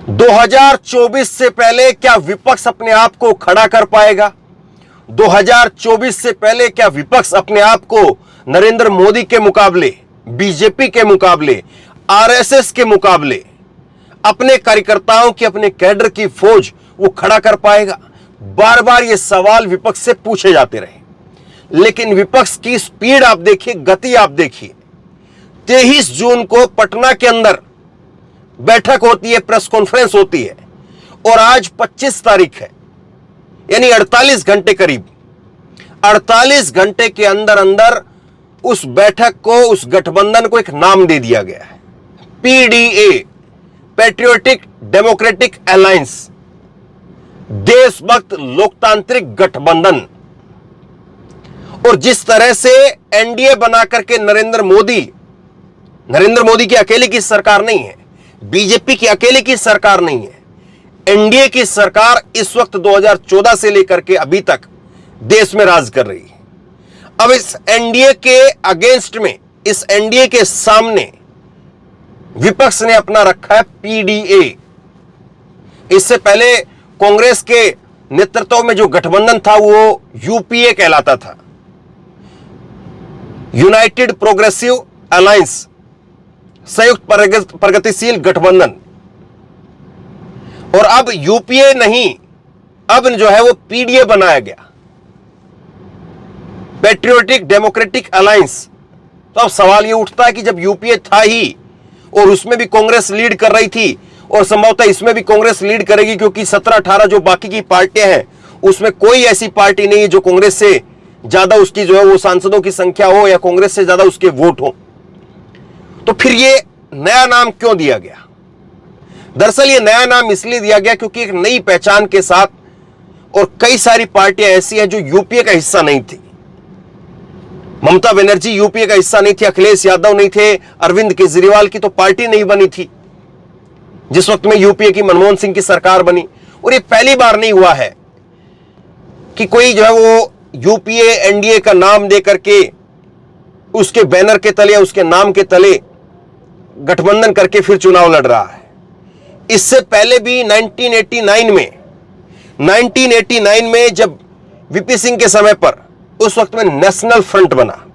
2024 से पहले क्या विपक्ष अपने आप को खड़ा कर पाएगा? 2024 से पहले क्या विपक्ष अपने आप को नरेंद्र मोदी के मुकाबले, बीजेपी के मुकाबले, आरएसएस के मुकाबले अपने कार्यकर्ताओं की, अपने कैडर की फौज वो खड़ा कर पाएगा? बार बार ये सवाल विपक्ष से पूछे जाते रहे, लेकिन विपक्ष की स्पीड आप देखिए, गति आप देखिए। 23 जून को पटना के अंदर बैठक होती है, प्रेस कॉन्फ्रेंस होती है, और आज 25 तारीख है, यानी 48 घंटे, करीब 48 घंटे के अंदर अंदर उस बैठक को, उस गठबंधन को एक नाम दे दिया गया है, पीडीए, पैट्रियोटिक डेमोक्रेटिक अलायंस, देशभक्त लोकतांत्रिक गठबंधन। और जिस तरह से एनडीए बना करके नरेंद्र मोदी की अकेले की सरकार नहीं है, बीजेपी की अकेले की सरकार नहीं है, एनडीए की सरकार इस वक्त 2014 से लेकर के अभी तक देश में राज कर रही है। अब इस एनडीए के अगेंस्ट में, इस एनडीए के सामने विपक्ष ने अपना रखा है पीडीए। इससे पहले कांग्रेस के नेतृत्व में जो गठबंधन था वो यूपीए कहलाता था, यूनाइटेड प्रोग्रेसिव अलायंस, संयुक्त प्रगतिशील गठबंधन। और अब यूपीए नहीं, अब जो है वो पीडीए बनाया गया, पैट्रियोटिक डेमोक्रेटिक अलायंस। तो अब सवाल ये उठता है कि जब यूपीए था ही और उसमें भी कांग्रेस लीड कर रही थी, और संभवतः इसमें भी कांग्रेस लीड करेगी, क्योंकि 17-18 जो बाकी की पार्टियां हैं उसमें कोई ऐसी पार्टी नहीं है जो कांग्रेस से ज्यादा उसकी जो है वो सांसदों की संख्या हो या कांग्रेस से ज्यादा उसके वोट हो। तो फिर ये नया नाम क्यों दिया गया? दरअसल ये नया नाम इसलिए दिया गया क्योंकि एक नई पहचान के साथ, और कई सारी पार्टियां ऐसी हैं जो यूपीए का हिस्सा नहीं थी। ममता बनर्जी यूपीए का हिस्सा नहीं थी, अखिलेश यादव नहीं थे, अरविंद केजरीवाल की तो पार्टी नहीं बनी थी जिस वक्त में यूपीए की मनमोहन सिंह की सरकार बनी। और ये पहली बार नहीं हुआ है कि कोई जो है वो यूपीए एनडीए का नाम दे करके उसके बैनर के तले, उसके नाम के तले गठबंधन करके फिर चुनाव लड़ रहा है। इससे पहले भी 1989 में जब वीपी सिंह के समय पर, उस वक्त में नेशनल फ्रंट बना,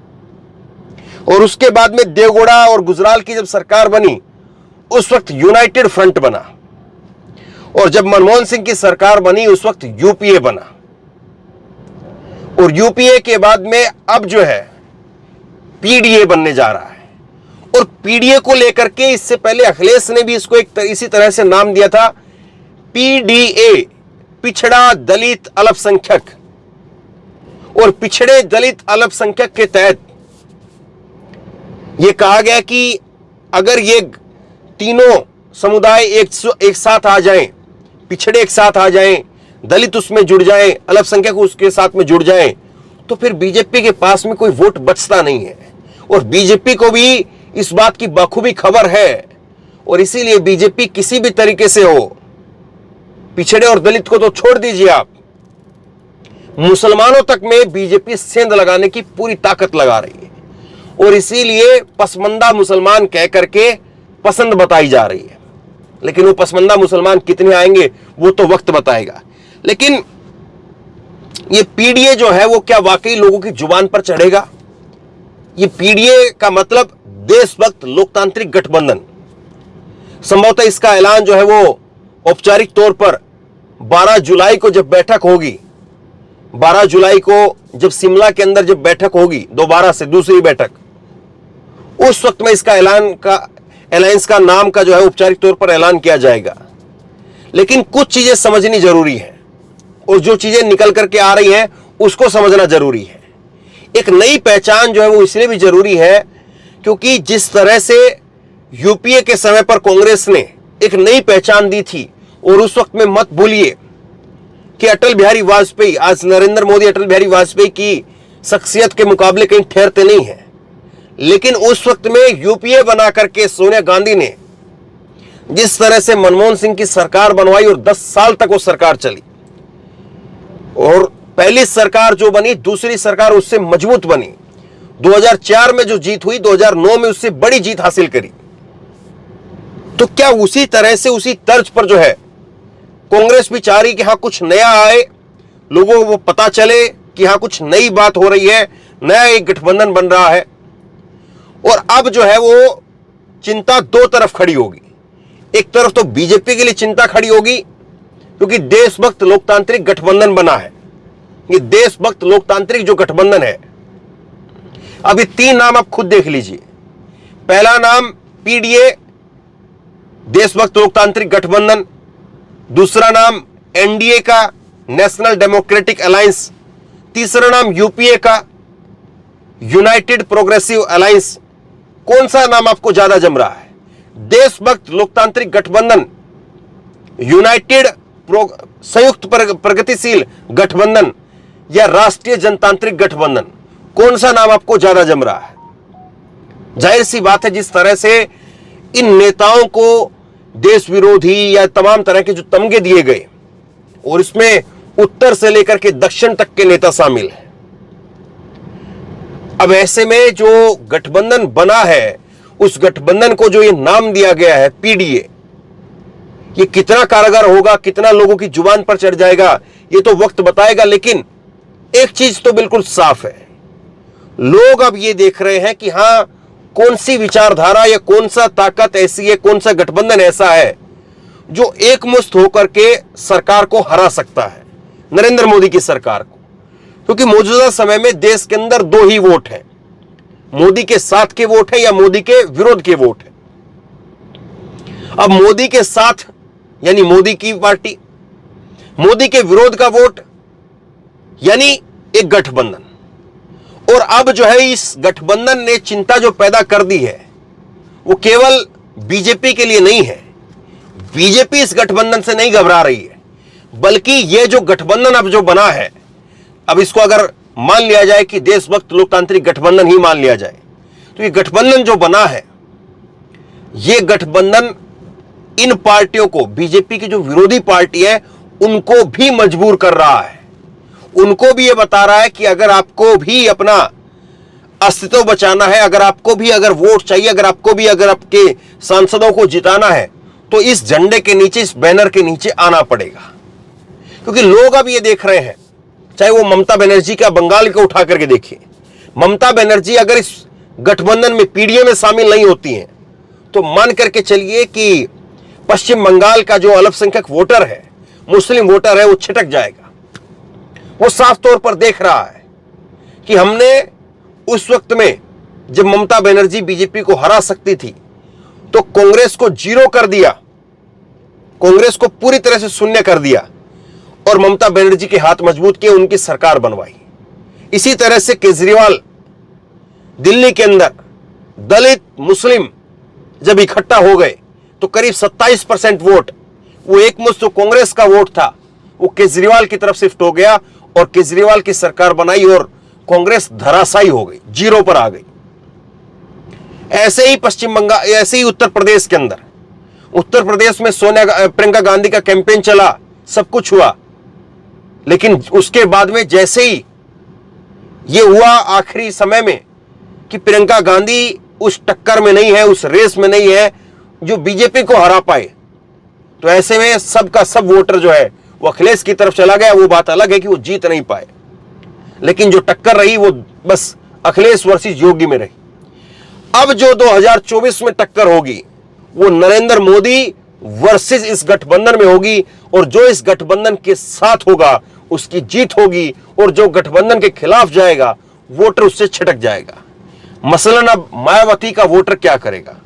और उसके बाद में देवगौड़ा और गुजराल की जब सरकार बनी उस वक्त यूनाइटेड फ्रंट बना, और जब मनमोहन सिंह की सरकार बनी उस वक्त यूपीए बना, और यूपीए के बाद में अब जो है पीडीए बनने जा रहा है। और पीडीए को लेकर के इससे पहले अखिलेश ने भी इसको इसी तरह से नाम दिया था, पीडीए, पिछड़ा दलित अल्पसंख्यक। और पिछड़े दलित अल्पसंख्यक के तहत यह कहा गया कि अगर ये तीनों समुदाय एक साथ आ जाएं, पिछड़े एक साथ आ जाएं, दलित उसमें जुड़ जाएं, अल्पसंख्यक उसके साथ में जुड़ जाएं, तो फिर बीजेपी के पास में कोई वोट बचता नहीं है। और बीजेपी को भी इस बात की बखूबी खबर है, और इसीलिए बीजेपी किसी भी तरीके से हो, पिछड़े और दलित को तो छोड़ दीजिए आप, मुसलमानों तक में बीजेपी सेंध लगाने की पूरी ताकत लगा रही है। और इसीलिए पसमंदा मुसलमान कह करके पसंद बताई जा रही है। लेकिन वो पसमंदा मुसलमान कितने आएंगे वो तो वक्त बताएगा। लेकिन ये पीडीए जो है वो क्या वाकई लोगों की जुबान पर चढ़ेगा? ये पीडीए का मतलब देशभक्त लोकतांत्रिक गठबंधन। संभवतः इसका ऐलान जो है वो औपचारिक तौर पर 12 जुलाई को जब बैठक होगी, 12 जुलाई को जब शिमला के अंदर जब बैठक होगी दोबारा से, दूसरी बैठक, उस वक्त में इसका अलायंस का नाम का जो है औपचारिक तौर पर ऐलान किया जाएगा। लेकिन कुछ चीजें समझनी जरूरी है, और जो चीजें निकल करके आ रही हैं उसको समझना जरूरी है। एक नई पहचान जो है वो इसलिए भी जरूरी है क्योंकि जिस तरह से यूपीए के समय पर कांग्रेस ने एक नई पहचान दी थी, और उस वक्त में मत भूलिए कि अटल बिहारी वाजपेयी, आज नरेंद्र मोदी अटल बिहारी वाजपेयी की शख्सियत के मुकाबले कहीं ठहरते नहीं हैं, लेकिन उस वक्त में यूपीए बना करके सोनिया गांधी ने जिस तरह से मनमोहन सिंह की सरकार बनवाई, और 10 साल तक वो सरकार चली, और पहली सरकार जो बनी, दूसरी सरकार उससे मजबूत बनी। 2004 में जो जीत हुई, 2009 में उससे बड़ी जीत हासिल करी। तो क्या उसी तरह से उसी तर्ज पर जो है कांग्रेस भी चाह रही कि हाँ कुछ नया आए, लोगों को वो पता चले कि हाँ कुछ नई बात हो रही है, नया एक गठबंधन बन रहा है। और अब जो है वो चिंता दो तरफ खड़ी होगी। एक तरफ तो बीजेपी के लिए चिंता खड़ी होगी क्योंकि देशभक्त लोकतांत्रिक गठबंधन बना है, ये देशभक्त लोकतांत्रिक जो गठबंधन है। अभी तीन नाम आप खुद देख लीजिए। पहला नाम पीडीए देशभक्त लोकतांत्रिक गठबंधन, दूसरा नाम एनडीए का नेशनल डेमोक्रेटिक अलायंस, तीसरा नाम यूपीए का यूनाइटेड प्रोग्रेसिव अलायंस। कौन सा नाम आपको ज्यादा जम रहा है? देशभक्त लोकतांत्रिक गठबंधन, यूनाइटेड संयुक्त प्रगतिशील गठबंधन या राष्ट्रीय जनतांत्रिक गठबंधन? कौन सा नाम आपको ज्यादा जम रहा है? जाहिर सी बात है, जिस तरह से इन नेताओं को देश विरोधी या तमाम तरह के जो तमगे दिए गए और इसमें उत्तर से लेकर के दक्षिण तक के नेता शामिल हैं। अब ऐसे में जो गठबंधन बना है, उस गठबंधन को जो ये नाम दिया गया है पीडीए, ये कितना कारगर होगा, कितना लोगों की जुबान पर चढ़ जाएगा, ये तो वक्त बताएगा। लेकिन एक चीज तो बिल्कुल साफ है, लोग अब ये देख रहे हैं कि हां कौन सी विचारधारा या कौन सा ताकत ऐसी है, कौन सा गठबंधन ऐसा है जो एकमुश्त होकर के सरकार को हरा सकता है, नरेंद्र मोदी की सरकार को। क्योंकि मौजूदा समय में देश के अंदर दो ही वोट है, मोदी के साथ के वोट है या मोदी के विरोध के वोट है। अब मोदी के साथ यानी मोदी की पार्टी, मोदी के विरोध का वोट यानी एक गठबंधन। और अब जो है इस गठबंधन ने चिंता जो पैदा कर दी है वो केवल बीजेपी के लिए नहीं है। बीजेपी इस गठबंधन से नहीं घबरा रही है, बल्कि ये जो गठबंधन अब जो बना है, अब इसको अगर मान लिया जाए कि देशभक्त लोकतांत्रिक गठबंधन ही मान लिया जाए, तो ये गठबंधन जो बना है, ये गठबंधन इन पार्टियों को, बीजेपी की जो विरोधी पार्टी है, उनको भी मजबूर कर रहा है। उनको भी ये बता रहा है कि अगर आपको भी अपना अस्तित्व बचाना है, अगर आपको भी अगर वोट चाहिए, अगर आपको भी अगर आपके सांसदों को जिताना है, तो इस झंडे के नीचे, इस बैनर के नीचे आना पड़ेगा। क्योंकि लोग अब ये देख रहे हैं, चाहे वो ममता बनर्जी का बंगाल को उठा करके देखिए, ममता बनर्जी अगर इस गठबंधन में पीडीए में शामिल नहीं होती हैं, तो मान करके चलिए कि पश्चिम बंगाल का जो अल्पसंख्यक वोटर है, मुस्लिम वोटर है, वो छिटक जाएगा। वो साफ तौर पर देख रहा है कि हमने उस वक्त में जब ममता बनर्जी बीजेपी को हरा सकती थी, तो कांग्रेस को जीरो कर दिया, कांग्रेस को पूरी तरह से शून्य कर दिया और ममता बनर्जी के हाथ मजबूत किए, उनकी सरकार बनवाई। इसी तरह से केजरीवाल दिल्ली के अंदर दलित मुस्लिम जब इकट्ठा हो गए, तो करीब 27% वोट, वो एकमुश्त जो कांग्रेस का वोट था, वो केजरीवाल की तरफ शिफ्ट हो गया और केजरीवाल की सरकार बनाई और कांग्रेस धराशायी हो गई, जीरो पर आ गई। ऐसे ही पश्चिम बंगाल, ऐसे ही उत्तर प्रदेश के अंदर, उत्तर प्रदेश में प्रियंका गांधी का कैंपेन चला, सब कुछ हुआ, लेकिन उसके बाद में जैसे ही ये हुआ आखिरी समय में कि प्रियंका गांधी उस टक्कर में नहीं है, उस रेस में नहीं है जो बीजेपी को हरा पाए, तो ऐसे में सबका सब वोटर जो है वो अखिलेश की तरफ चला गया। वो बात अलग है कि वो जीत नहीं पाए, लेकिन जो टक्कर रही वो बस अखिलेश वर्सेस योगी में रही। अब जो 2024 में टक्कर होगी वो नरेंद्र मोदी वर्सेस इस गठबंधन में होगी, और जो इस गठबंधन के साथ होगा उसकी जीत होगी, और जो गठबंधन के खिलाफ जाएगा वोटर उससे छिटक जाएगा। मसलन अब मायावती का वोटर क्या करेगा?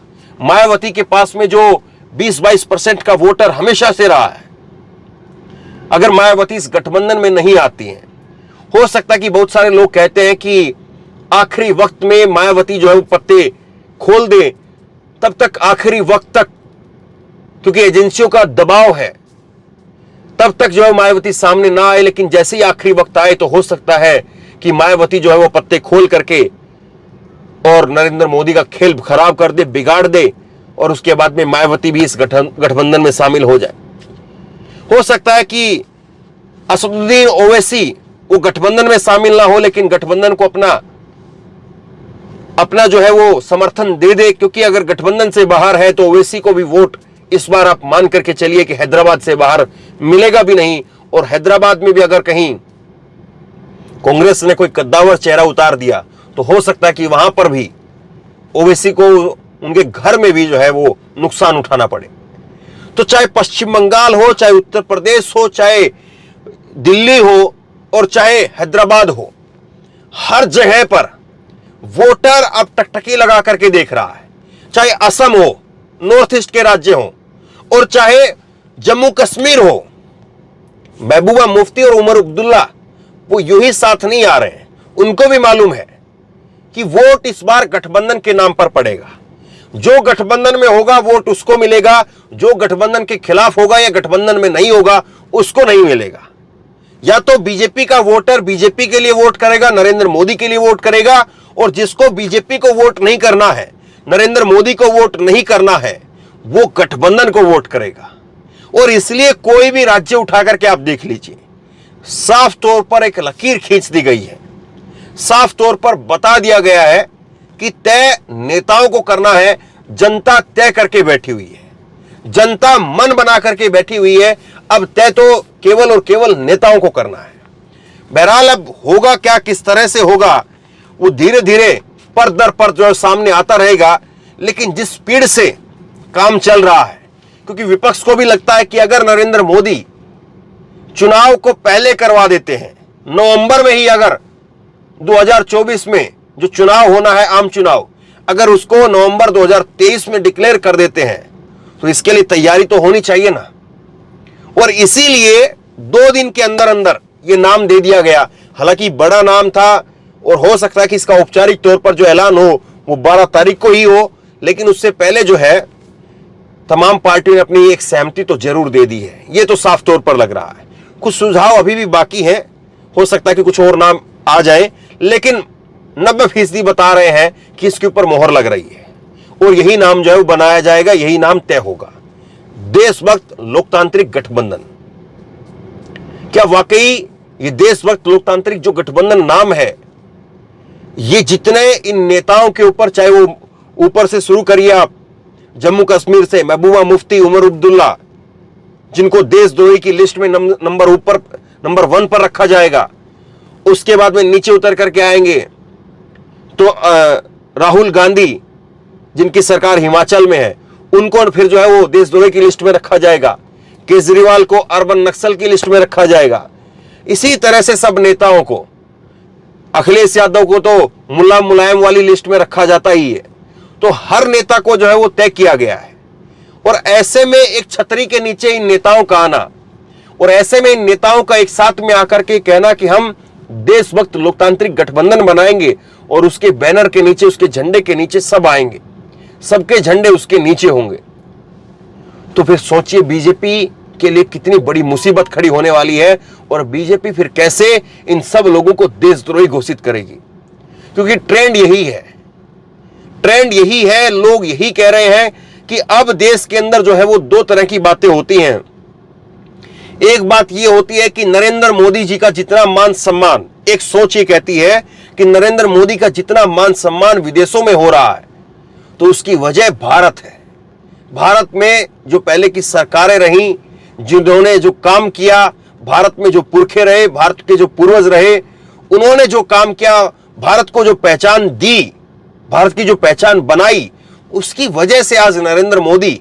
मायावती के पास में जो 20-22% का वोटर हमेशा से रहा है, अगर मायावती इस गठबंधन में नहीं आती हैं, हो सकता है कि बहुत सारे लोग कहते हैं कि आखिरी वक्त में मायावती जो है वो पत्ते खोल दे, तब तक आखिरी वक्त तक, क्योंकि एजेंसियों का दबाव है, तब तक जो है मायावती सामने ना आए। लेकिन जैसे ही आखिरी वक्त आए तो हो सकता है कि मायावती जो है वो पत्ते खोल करके और नरेंद्र मोदी का खेल खराब कर दे, बिगाड़ दे, और उसके बाद में मायावती भी इस गठबंधन में शामिल हो जाए। हो सकता है कि असदुद्दीन ओवैसी वो गठबंधन में शामिल ना हो, लेकिन गठबंधन को अपना अपना जो है वो समर्थन दे दे, क्योंकि अगर गठबंधन से बाहर है तो ओवैसी को भी वोट इस बार आप मान करके चलिए कि हैदराबाद से बाहर मिलेगा भी नहीं। और हैदराबाद में भी अगर कहीं कांग्रेस ने कोई कद्दावर चेहरा उतार दिया तो हो सकता है कि वहां पर भी ओवैसी को उनके घर में भी जो है वो नुकसान उठाना पड़े। तो चाहे पश्चिम बंगाल हो, चाहे उत्तर प्रदेश हो, चाहे दिल्ली हो और चाहे हैदराबाद हो, हर जगह पर वोटर अब टकटकी लगा करके देख रहा है। चाहे असम हो, नॉर्थ ईस्ट के राज्य हो, और चाहे जम्मू कश्मीर हो, महबूबा मुफ्ती और उमर अब्दुल्ला वो यूं ही साथ नहीं आ रहे हैं। उनको भी मालूम है कि वोट इस बार गठबंधन के नाम पर पड़ेगा। जो गठबंधन में होगा वोट उसको मिलेगा, जो गठबंधन के खिलाफ होगा या गठबंधन में नहीं होगा उसको नहीं मिलेगा। या तो बीजेपी का वोटर बीजेपी के लिए वोट करेगा, नरेंद्र मोदी के लिए वोट करेगा, और जिसको बीजेपी को वोट नहीं करना है, नरेंद्र मोदी को वोट नहीं करना है, वो गठबंधन को वोट करेगा। और इसलिए कोई भी राज्य उठा करके आप देख लीजिए, साफ तौर पर एक लकीर खींच दी गई है, साफ तौर पर बता दिया गया है कि तय नेताओं को करना है। जनता तय करके बैठी हुई है, जनता मन बना करके बैठी हुई है। अब तय तो केवल और केवल नेताओं को करना है। बहरहाल अब होगा क्या, किस तरह से होगा, वो धीरे धीरे पर दर पर जो सामने आता रहेगा। लेकिन जिस स्पीड से काम चल रहा है, क्योंकि विपक्ष को भी लगता है कि अगर नरेंद्र मोदी चुनाव को पहले करवा देते हैं, नवंबर में ही अगर 2024 में जो चुनाव होना है आम चुनाव, अगर उसको नवंबर 2023 में डिक्लेयर कर देते हैं तो इसके लिए तैयारी तो होनी चाहिए ना। और इसीलिए 2 दिन के अंदर अंदर ये नाम दे दिया गया। हालांकि बड़ा नाम था और हो सकता है कि इसका औपचारिक तौर पर जो ऐलान हो वो 12 तारीख को ही हो, लेकिन उससे पहले जो है तमाम पार्टियों ने अपनी एक सहमति तो जरूर दे दी है। ये तो साफ तौर पर लग रहा है। कुछ सुझाव अभी भी बाकी हैं, हो सकता है कि कुछ और नाम आ जाए, लेकिन 90% बता रहे हैं कि इसके ऊपर मोहर लग रही है और यही नाम जो है वो बनाया जाएगा, यही नाम तय होगा, देशभक्त लोकतांत्रिक गठबंधन। क्या वाकई ये देशभक्त लोकतांत्रिक जो गठबंधन नाम है, ये जितने इन नेताओं के ऊपर, चाहे वो ऊपर से शुरू करिए आप, जम्मू कश्मीर से महबूबा मुफ्ती, उमर अब्दुल्ला, जिनको देशद्रोही की लिस्ट में नंबर 1 पर रखा जाएगा, उसके बाद में नीचे उतर करके आएंगे तो राहुल गांधी, जिनकी सरकार हिमाचल में है, उनको फिर जो है वो देशद्रोही की लिस्ट में रखा जाएगा। केजरीवाल को अर्बन नक्सल की लिस्ट में रखा जाएगा। इसी तरह से सब नेताओं को, अखिलेश यादव को तो मुल्ला मुलायम वाली लिस्ट में रखा जाता ही है। तो हर नेता को जो है वो तय किया गया है। और ऐसे में एक छतरी के नीचे इन नेताओं का आना, और ऐसे में इन नेताओं का एक साथ में आकर के कहना कि हम देशभक्त लोकतांत्रिक गठबंधन बनाएंगे, और उसके बैनर के नीचे, उसके झंडे के नीचे सब आएंगे, सबके झंडे उसके नीचे होंगे, तो फिर सोचिए बीजेपी के लिए कितनी बड़ी मुसीबत खड़ी होने वाली है। और बीजेपी फिर कैसे इन सब लोगों को देशद्रोही घोषित करेगी, क्योंकि ट्रेंड यही है, ट्रेंड यही है। लोग यही कह रहे हैं कि अब देश के अंदर जो है वो 2 तरह की बातें होती हैं। एक बात ये होती है कि नरेंद्र मोदी जी का जितना मान सम्मान, एक सोच ये कहती है कि नरेंद्र मोदी का जितना मान सम्मान विदेशों में हो रहा है, तो उसकी वजह भारत है। भारत में जो पहले की सरकारें रहीं, जिन्होंने जो काम किया, भारत में जो पुरखे रहे, भारत के जो पूर्वज रहे, उन्होंने जो काम किया, भारत को जो पहचान दी, भारत की जो पहचान बनाई, उसकी वजह से आज नरेंद्र मोदी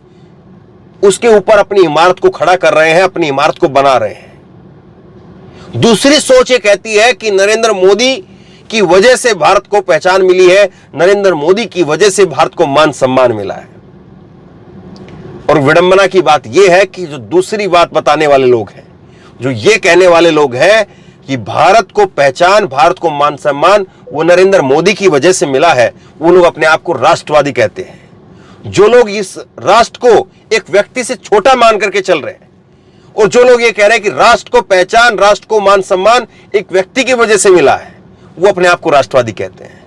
उसके ऊपर अपनी इमारत को खड़ा कर रहे हैं, अपनी इमारत को बना रहे हैं। दूसरी सोच ये कहती है कि नरेंद्र मोदी की वजह से भारत को पहचान मिली है, नरेंद्र मोदी की वजह से भारत को मान सम्मान मिला है। और विडंबना की बात यह है कि जो दूसरी बात बताने वाले लोग हैं, जो ये कहने वाले लोग हैं कि भारत को पहचान, भारत को मान सम्मान वो नरेंद्र मोदी की वजह से मिला है, वो लोग अपने आप को राष्ट्रवादी कहते हैं। जो लोग इस राष्ट्र को एक व्यक्ति से छोटा मान करके चल रहे हैं, और जो लोग ये कह रहे हैं कि राष्ट्र को पहचान, राष्ट्र को मान सम्मान एक व्यक्ति की वजह से मिला है, वो अपने आप को राष्ट्रवादी कहते हैं।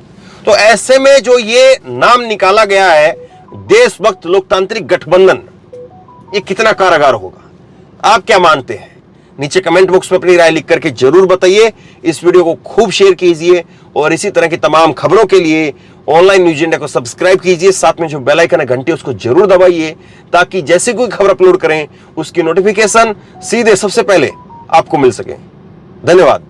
तो ऐसे में जो ये नाम निकाला गया है, देशभक्त लोकतांत्रिक गठबंधन, ये कितना कारगर होगा? आप क्या मानते हैं? नीचे कमेंट बॉक्स में अपनी राय लिख करके जरूर बताइए। इस वीडियो को खूब शेयर कीजिए और इसी तरह की तमाम खबरों के लिए ऑनलाइन न्यूज इंडिया को सब्सक्राइब कीजिए, साथ में जो बेल आइकन है घंटी उसको जरूर दबाइए, ताकि जैसे कोई खबर अपलोड करें उसकी नोटिफिकेशन सीधे सबसे पहले आपको मिल सके। धन्यवाद।